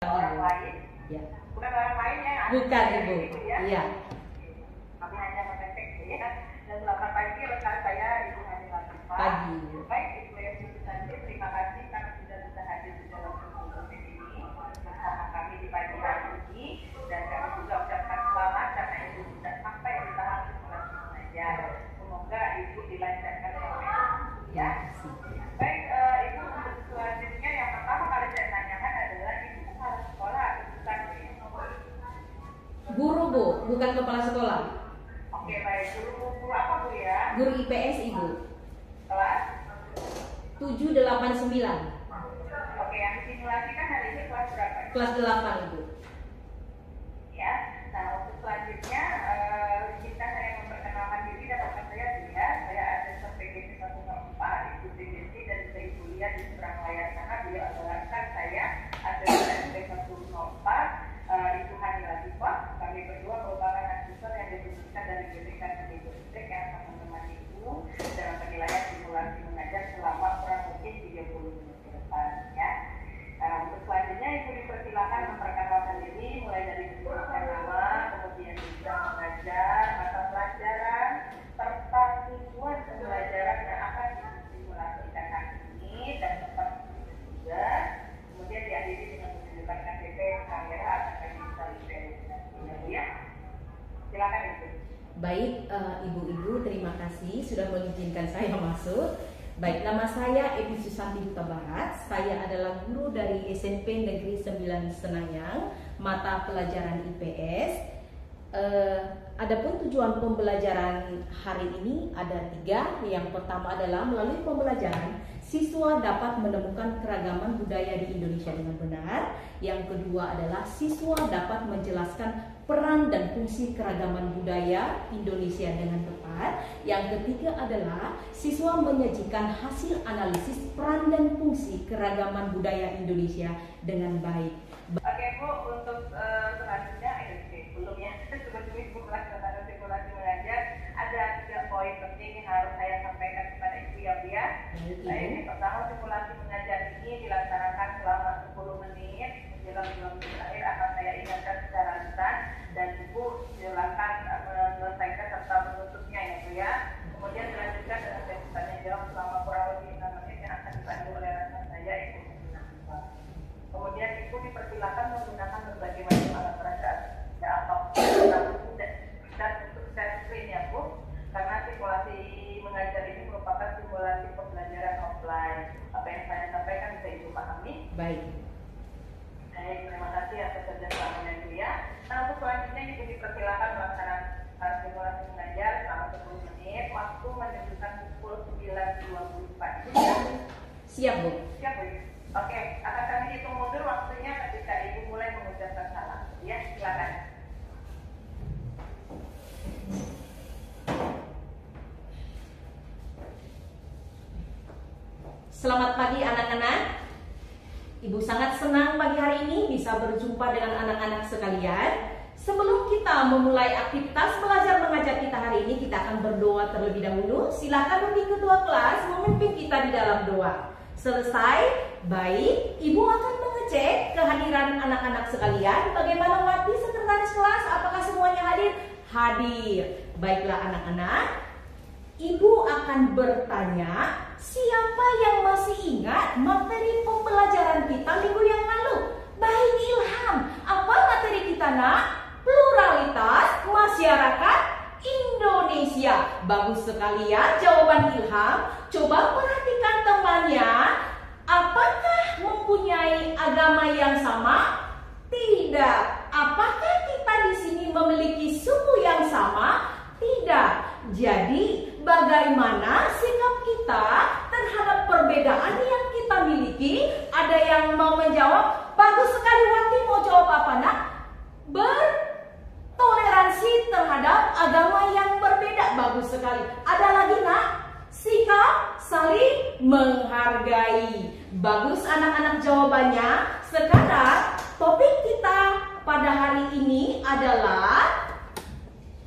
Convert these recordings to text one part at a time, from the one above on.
orang lain, Ya. bukan orang lain ya? Bukan Ibu. Ya? Iya. Kami hanya mendetek ya. Dan selamat pagi rekan saya Ibu Hani Latifah. Pagi. Baik Ibu Esti Susanti, terima kasih karena sudah bisa hadir di dalam konsultasi ini bersama kami di pagi hari ini. Dan kami juga ucapkan selamat karena Ibu sudah sampai di tahap simulasi mengajar. Semoga Ibu dilancarkan oleh ya. Baik Ibu, untuk selanjutnya yang pertama kali saya tanyakan adalah Ibu kepala sekolah atau bukan? Guru Bu, bukan kepala sekolah. Oke baik, guru apa Bu ya? Guru IPS Ibu. Kelas? 789. Oke, yang disimulasikan hari ini kelas berapa? Kelas 8 Ibu. Ya, nah untuk selanjutnya kita saya memperkenalkan diri dan nama saya Dia. Saya ada PGC 104, Ibu PGC dan saya kuliah di seberang layar sana. Beliau adalah rekan saya, ada SMP 104, Ibu Hani Latifah. Kami berdua merupakan asesor yang ditunjukkan dari GBK Kemdikbud yang akan menemani Ibu dalam penilaian simulasi mengajar selama kurang lebih 30 menit ke depan ya. Untuk selanjutnya Ibu dipersilakan memperkenalkan diri mulai dari disebutkan nama, kemudian juga mengajar, mata pelajaran, serta tujuan pembelajaran yang akan disimulasikan hari ini dan tempat juga. Kemudian diakhiri dengan menunjukkan KTP kamera akan kami bisa verifikasi ya. Silakan Ibu. Baik, Ibu-ibu, terima kasih sudah mengizinkan saya masuk. Baik, nama saya Evi Susanti Huta Barat. Saya adalah guru dari SMP Negeri 9 Senayang, mata pelajaran IPS. Adapun tujuan pembelajaran hari ini ada 3. Yang pertama adalah melalui pembelajaran siswa dapat menemukan keragaman budaya di Indonesia dengan benar. Yang kedua adalah siswa dapat menjelaskan peran dan fungsi keragaman budaya Indonesia dengan tepat. Yang ketiga adalah siswa menyajikan hasil analisis peran dan fungsi keragaman budaya Indonesia dengan baik. Oke Bu, untuk selanjutnya belum ya, sebelum Ibu melaksanakan simulasi mengajar, ada 3 poin penting yang harus saya sampaikan kepada Ibu ya Bu ya. Nah, ini pertama, simulasi mengajar ini dilaksanakan selama 10 menit menjelang bulan terakhir. Akan saya ingatkan secara ringan dan Ibu silakan menyelesaikan serta menutupnya ya Bu ya. Kemudian dilanjutkan dengan tanya jawab selama kurang lebih 6 menit yang akan dipandu oleh rekan saya Ibu. Kemudian Ibu dipersilakan menggunakan berbagai macam alat peraga atau dan untuk share screen ya Bu, karena simulasi mengajar ini merupakan simulasi pembelajaran offline. Apa yang saya sampaikan bisa Ibu pahami? Baik. Baik, terima kasih atas kerjasamanya Bu ya. Nah, untuk selanjutnya Ibu dipersilakan melaksanakan simulasi mengajar selama 10 menit. Waktu menunjukkan pukul 9.24. Siap Bu. Siap Bu. Oke, akan kami hitung mundur waktunya ketika Ibu mulai mengucapkan salam. Ya, silakan. Selamat pagi anak-anak. Ibu sangat senang pagi hari ini bisa berjumpa dengan anak-anak sekalian. Sebelum kita memulai aktivitas belajar mengajar kita hari ini, kita akan berdoa terlebih dahulu. Silakan bagi ketua kelas memimpin kita di dalam doa. Selesai, baik, Ibu akan mengecek kehadiran anak-anak sekalian. Bagaimana Wati sekretaris kelas? Apakah semuanya hadir? Hadir. Baiklah anak-anak, Ibu akan bertanya, siapa yang masih ingat materi pembelajaran kita minggu yang lalu? Baik Ilham, apa materi kita nak? Pluralitas masyarakat Indonesia. Bagus sekali ya jawaban Ilham. Coba perhatikan temannya. Apakah mempunyai agama yang sama? Tidak. Apakah kita di sini memiliki suku yang sama? Tidak. Jadi, bagaimana sikap kita terhadap perbedaan yang kita miliki? Ada yang mau menjawab? Bagus sekali Wati, mau jawab apa nak? Bertoleransi terhadap agama yang berbeda. Bagus sekali. Ada lagi nak? Sikap saling menghargai. Bagus anak-anak jawabannya. Sekarang topik kita pada hari ini adalah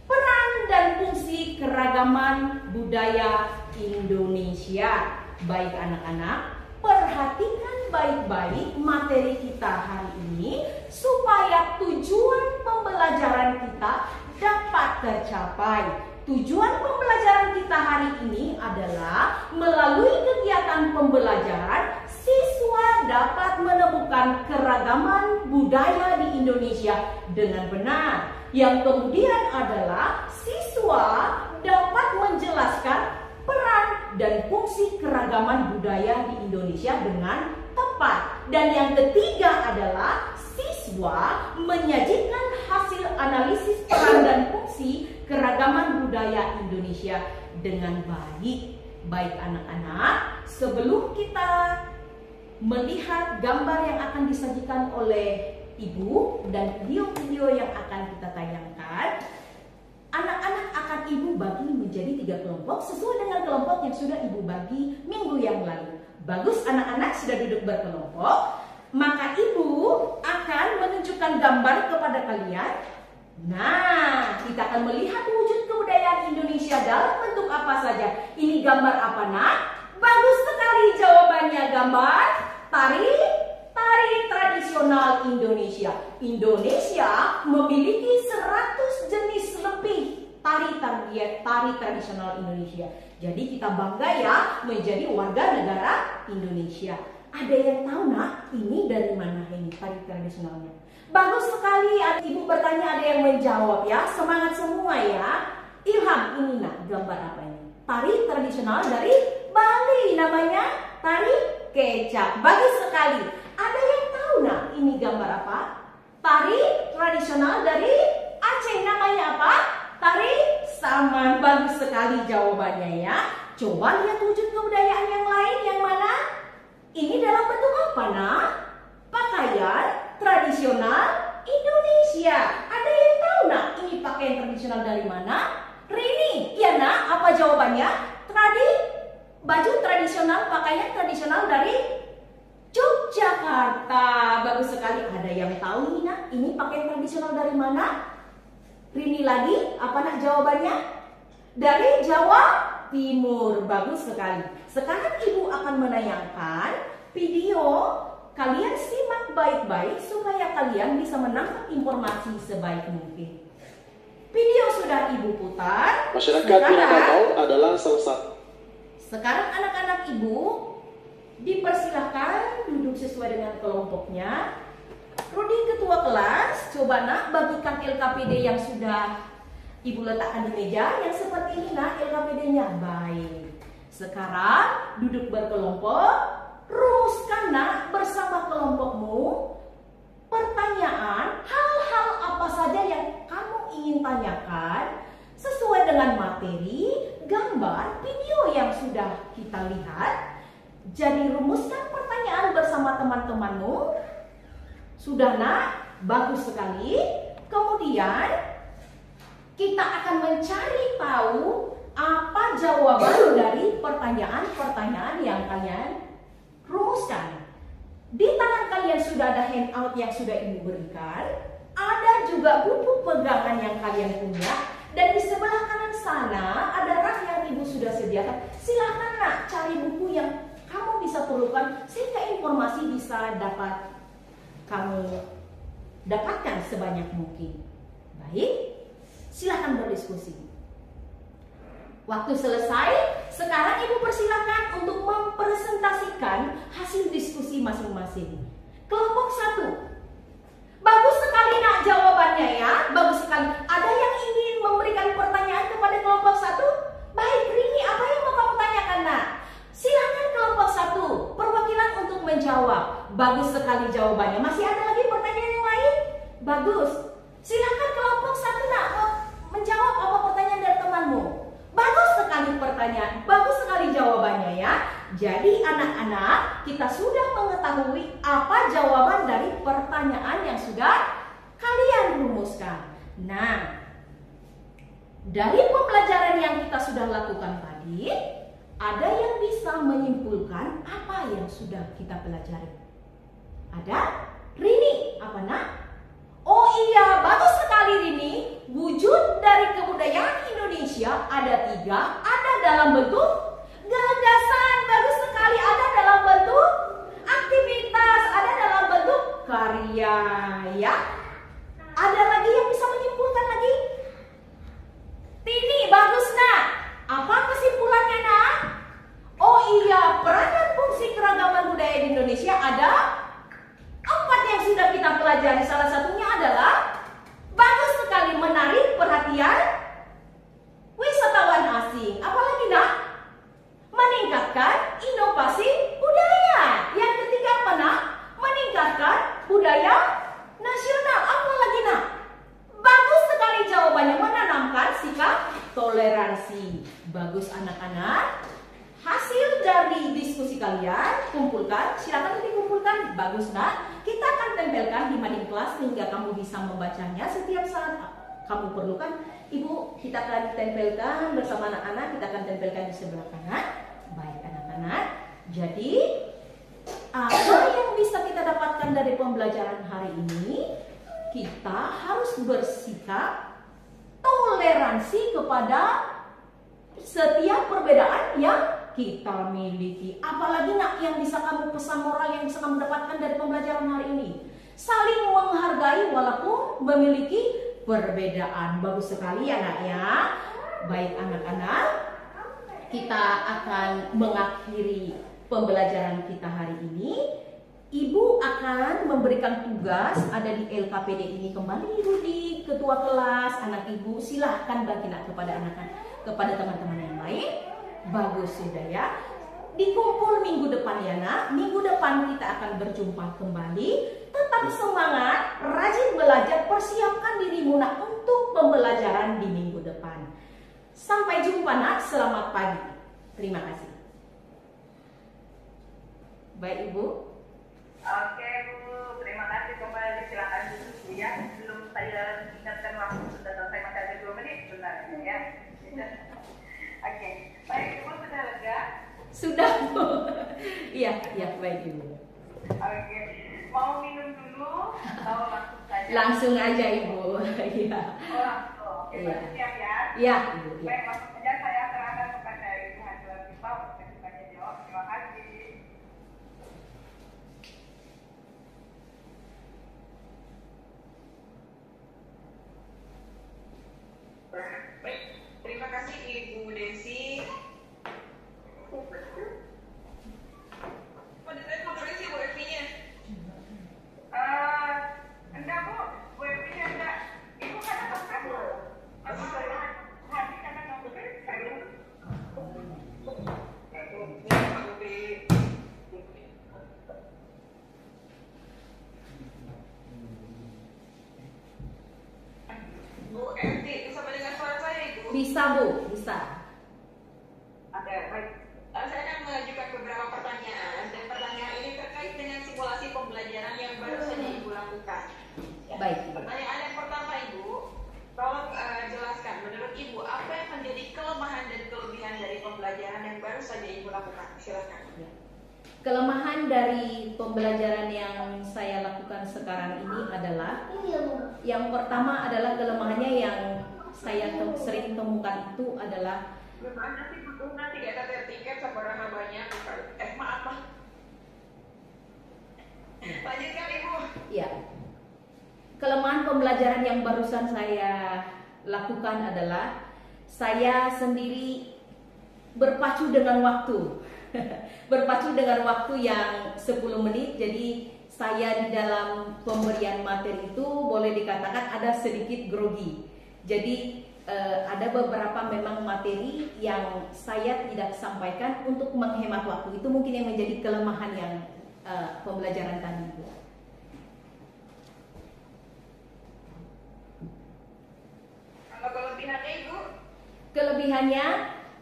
peran dan fungsi keragaman budaya Indonesia. Baik anak-anak, perhatikan baik-baik materi kita hari ini. tercapai. Tujuan pembelajaran kita hari ini adalah melalui kegiatan pembelajaran, siswa dapat menemukan keragaman budaya di Indonesia dengan benar. Yang kemudian adalah siswa dapat menjelaskan peran dan fungsi keragaman budaya di Indonesia dengan tepat. Dan yang ketiga adalah siswa menyajikan hasil analisis peran dan fungsi keragaman budaya Indonesia dengan baik. Baik anak-anak, sebelum kita melihat gambar yang akan disajikan oleh Ibu dan video-video yang akan kita tayangkan, anak-anak akan Ibu bagi menjadi 3 kelompok sesuai dengan kelompok yang sudah Ibu bagi minggu yang lalu. Bagus, anak-anak sudah duduk berkelompok. Maka Ibu akan menunjukkan gambar kepada kalian. Nah, kita akan melihat wujud kebudayaan Indonesia dalam bentuk apa saja. Ini gambar apa, Nak? Bagus sekali jawabannya, gambar tari tradisional Indonesia. Indonesia memiliki 100 jenis lebih tari tradisional Indonesia. Jadi kita bangga ya menjadi warga negara Indonesia. Ada yang tahu, Nak, ini dari mana ini tari tradisionalnya? Bagus sekali, Ibu bertanya, ada yang menjawab ya. Semangat semua ya. Ilham, ini Nak, gambar apa ini? Tari tradisional dari Bali, namanya tari kecak. Bagus sekali. Ada yang tahu, Nak, ini gambar apa? Tari tradisional dari Aceh, namanya apa? Tari saman. Bagus sekali jawabannya ya. Coba lihat wujud kebudayaan yang lain, yang mana? Ini dalam bentuk apa, Nak? Pakaian tradisional Indonesia. Ada yang tahu, Nak, ini pakaian tradisional dari mana? Rini, iya Nak, apa jawabannya? Baju tradisional, pakaian tradisional dari Yogyakarta. Bagus sekali. Ada yang tahu nih, Nak, ini pakaian tradisional dari mana? Rini lagi, apa Nak jawabannya? Dari Jawa Timur. Bagus sekali. Sekarang Ibu akan menayangkan video. Kalian simak baik-baik supaya kalian bisa menangkap informasi sebaik mungkin. Video sudah Ibu putar. Masyarakat Minangkabau adalah salah satu. Sekarang anak-anak Ibu dipersilahkan duduk sesuai dengan kelompoknya. Rudi ketua kelas, coba Nak bagikan LKPD yang sudah Ibu letakkan di meja. Yang seperti ini, Nak, LKPD-nya. Baik. Sekarang duduk berkelompok. Rumuskan, Nak, bersama kelompokmu pertanyaan, hal-hal apa saja yang kamu ingin tanyakan sesuai dengan materi, gambar, video yang sudah kita lihat. Jadi rumuskan pertanyaan bersama teman-temanmu. Sudah, Nak? Bagus sekali. Kemudian kita akan mencari tahu apa jawaban dari pertanyaan-pertanyaan yang kalian rumuskan. Di tangan kalian sudah ada handout yang sudah Ibu berikan. Ada juga buku pegangan yang kalian punya. Dan di sebelah kanan sana ada rak yang Ibu sudah sediakan. Silahkan, Nak, cari buku yang kamu bisa perlukan sehingga informasi bisa dapat kamu dapatkan sebanyak mungkin. Baik, silahkan berdiskusi. Waktu selesai, sekarang Ibu persilakan untuk mempresentasikan hasil diskusi masing-masing. Kelompok 1. Bagus sekali, Nak, jawabannya ya. Bagus sekali. Ada yang ingin memberikan pertanyaan kepada kelompok 1? Baik, Rini, apa yang mau kamu tanyakan, Nak? Silakan kelompok 1, perwakilan untuk menjawab. Bagus sekali jawabannya. Masih ada lagi pertanyaan yang lain? Bagus. Silakan kelompok 1, Nak, menjawab apa pertanyaan dari temanmu. Bagus sekali pertanyaan, bagus sekali jawabannya ya. Jadi anak-anak, kita sudah mengetahui apa jawaban dari pertanyaan yang sudah kalian rumuskan. Nah, dari pembelajaran yang kita sudah lakukan tadi, ada yang bisa menyimpulkan apa yang sudah kita pelajari? Ada? Rini, apa, Nak? Oh iya, bagus sekali Rini. Wujud dari kebudayaan Indonesia ada 3. Ada dalam bentuk gagasan, bagus sekali. Ada dalam bentuk aktivitas, ada dalam bentuk karya ya. Ada lagi yang bisa menyimpulkan lagi? Tini, bagus nak. Apa kesimpulannya nak? Oh iya, peranan fungsi keragaman budaya di Indonesia ada 4 yang sudah kita pelajari. Salah satunya adalah bagus sekali menarik perhatian wisatawan asing. Apalagi nak? Meningkatkan inovasi budaya. Yang ketiga apa nak? Meningkatkan budaya nasional. Apalagi nak? Bagus sekali jawabannya, menanamkan sikap toleransi. Bagus anak-anak. Hasil dari diskusi kalian kumpulkan, silakan dikumpulkan. Bagus nak. Kita akan tempelkan di mading kelas sehingga kamu bisa membacanya setiap saat kamu perlukan. Ibu, kita akan tempelkan bersama anak-anak. Kita akan tempelkan di sebelah kanan. Baik anak-anak. Jadi apa yang bisa kita dapatkan dari pembelajaran hari ini? Kita harus bersikap toleransi kepada setiap perbedaan yang kita miliki. Apalagi nak yang bisa kamu pesan moral yang bisa kamu dapatkan dari pembelajaran hari ini? Saling menghargai walaupun memiliki perbedaan. Bagus sekali ya nak ya. Baik anak-anak, kita akan mengakhiri pembelajaran kita hari ini. Ibu akan memberikan tugas ada di LKPD ini kembali. Ibu di ketua kelas, anak ibu silahkan bagi nak kepada anak-anak, kepada teman-teman yang lain. Bagus sudah ya. Dikumpul minggu depan ya nak. Minggu depan kita akan berjumpa kembali. Tetap semangat, rajin belajar, persiapkan dirimu nak untuk pembelajaran di minggu depan. Sampai jumpa nak, selamat pagi. Terima kasih. Baik ibu. Oke Bu, terima kasih kembali. Silakan duduk ya. Belum saya ingatkan waktu sudah selesai, masih ada 2 menit sebenarnya ya. Oke, baik Ibu sudah lega? Sudah Bu. Iya, baik ibu. Oke, mau minum dulu atau langsung saja? Langsung aja ibu. Iya. Oh langsung, oke, berarti siap ya? Iya ibu. Baik, langsung saja saya serahkan kepada Ibu Hajwa kita untuk bertanya jawab. Terima kasih. Baik, terima kasih Ibu Desi. Motornya sih Bu Evi-nya. Enggak Bu, Bu Evi-nya enggak. Ibu kata apa Bu? Hati kata kamu Bu Evi, bisa mendengar suara saya Ibu? Bisa Bu, bisa. Oke, baik. Saya akan mengajukan beberapa pertanyaan dan pertanyaan ini terkait dengan simulasi pembelajaran yang baru saja Ibu lakukan. Ya. Baik. Pertanyaan yang pertama Ibu, tolong jelaskan menurut Ibu apa yang menjadi kelemahan dan kelebihan dari pembelajaran yang baru saja Ibu lakukan. Silakan. Kelemahan dari pembelajaran yang saya lakukan sekarang ini adalah yang pertama adalah kelemahannya yang saya sering temukan itu adalah Gimana sih butuhnya tidak ada tiket seberapa banyak? Maaf Pak. Lanjutkan Ibu. ya. Kelemahan pembelajaran yang barusan saya lakukan adalah saya sendiri berpacu dengan waktu. Berpacu dengan waktu yang 10 menit. Jadi saya di dalam pemberian materi itu boleh dikatakan ada sedikit grogi. Jadi ada beberapa memang materi yang saya tidak sampaikan untuk menghemat waktu. Itu mungkin yang menjadi kelemahan yang pembelajaran tadi. Apa kelebihannya Ibu? Kelebihannya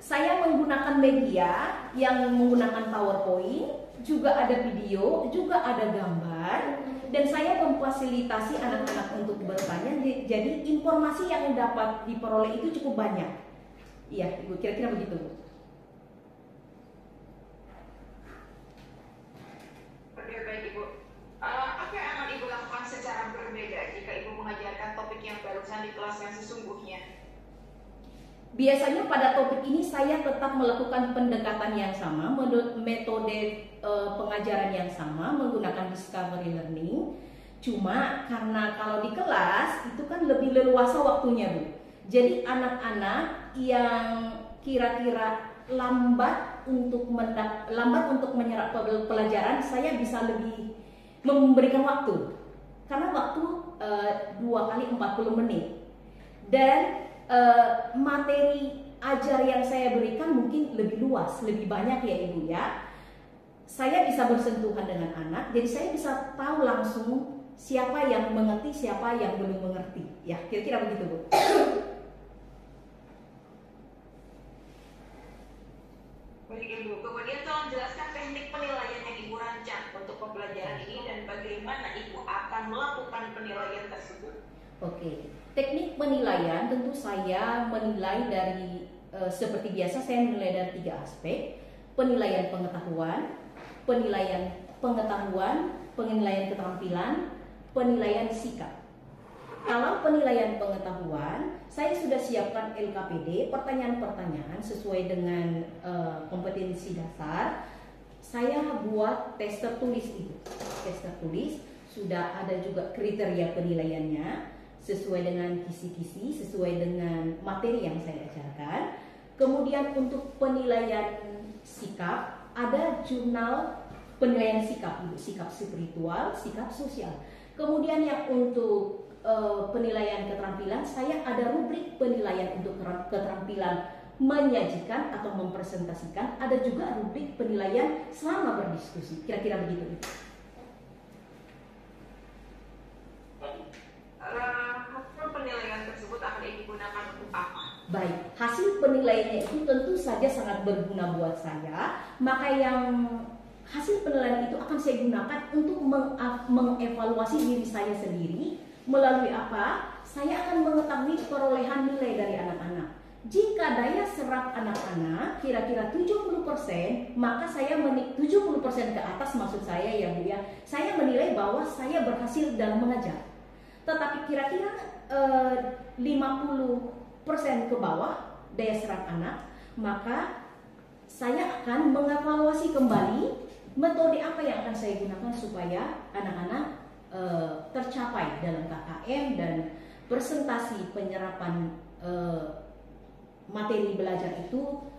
saya menggunakan media yang menggunakan PowerPoint, juga ada video, juga ada gambar, dan saya memfasilitasi anak-anak untuk bertanya. Jadi informasi yang dapat diperoleh itu cukup banyak. Iya, Ibu, kira-kira begitu, Bu. Oke, baik Ibu. Apa yang akan Ibu lakukan secara berbeda jika Ibu mengajarkan topik yang barusan di kelas yang sesungguhnya? Biasanya pada topik ini saya tetap melakukan pendekatan yang sama, metode pengajaran yang sama, menggunakan discovery learning. Cuma karena kalau di kelas itu kan lebih leluasa waktunya, Bu. Jadi anak-anak yang kira-kira lambat untuk menyerap pelajaran, saya bisa lebih memberikan waktu. Karena waktu 2 kali 40 menit. Dan materi ajar yang saya berikan mungkin lebih luas, lebih banyak ya Ibu ya. Saya bisa bersentuhan dengan anak, jadi saya bisa tahu langsung siapa yang mengerti, siapa yang belum mengerti. Ya, kira-kira begitu Bu. Baik Ibu, kemudian tolong jelaskan teknik penilaian yang Ibu rancang untuk pembelajaran ini dan bagaimana Ibu akan melakukan penilaian tersebut. Oke, teknik penilaian tentu saya menilai dari seperti biasa saya menilai dari 3 aspek: penilaian pengetahuan, penilaian keterampilan, penilaian sikap. Kalau penilaian pengetahuan, saya sudah siapkan LKPD, pertanyaan-pertanyaan sesuai dengan kompetensi dasar. Saya buat tes tertulis itu. Tes tertulis sudah ada juga kriteria penilaiannya sesuai dengan kisi-kisi, sesuai dengan materi yang saya ajarkan. Kemudian untuk penilaian sikap, ada jurnal penilaian sikap, sikap spiritual, sikap sosial. Kemudian yang untuk penilaian keterampilan, saya ada rubrik penilaian untuk keterampilan menyajikan atau mempresentasikan, ada juga rubrik penilaian selama berdiskusi. Kira-kira begitu. Hasil penilaian tersebut akan digunakan untuk apa? Baik, hasil penilaiannya itu tentu saja sangat berguna buat saya. Maka yang hasil penilaian itu akan saya gunakan untuk mengevaluasi diri saya sendiri. Melalui apa? Saya akan mengetahui perolehan nilai dari anak-anak. Jika daya serap anak-anak kira-kira 70%, maka saya 70% ke atas maksud saya ya Bu ya. Saya menilai bahwa saya berhasil dalam mengajar. Tetapi kira-kira 50% ke bawah daya serap anak, maka saya akan mengevaluasi kembali metode apa yang akan saya gunakan supaya anak-anak tercapai dalam KKM dan presentasi penyerapan materi belajar itu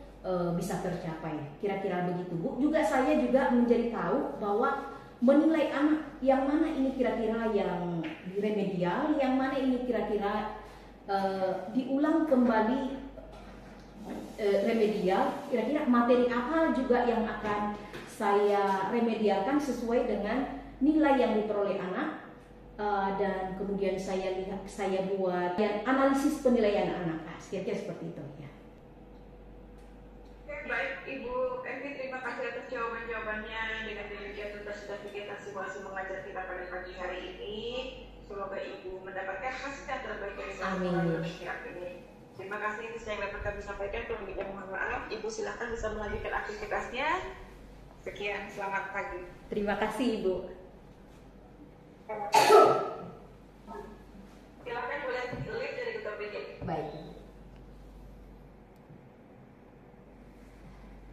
bisa tercapai. Kira-kira begitu Bu. Juga saya juga menjadi tahu bahwa menilai anak yang mana ini kira-kira yang remedial, yang mana ini kira-kira diulang kembali remedial, kira-kira materi apa juga yang akan saya remedialkan sesuai dengan nilai yang diperoleh anak, dan kemudian saya buat analisis penilaian anak. Kira-kira seperti itu ya. Baik Ibu Evi, terima kasih atas jawaban-jawabannya. Dengan demikian tuntas sudah kegiatan simulasi mengajar kita pada pagi hari ini. Semoga Ibu mendapatkan hasil yang terbaik dari pemikiran ini. Terima kasih, itu yang dapat kami sampaikan. Kalau mohon maaf, Ibu silakan bisa melanjutkan aktivitasnya. Sekian, selamat pagi. Terima kasih Ibu.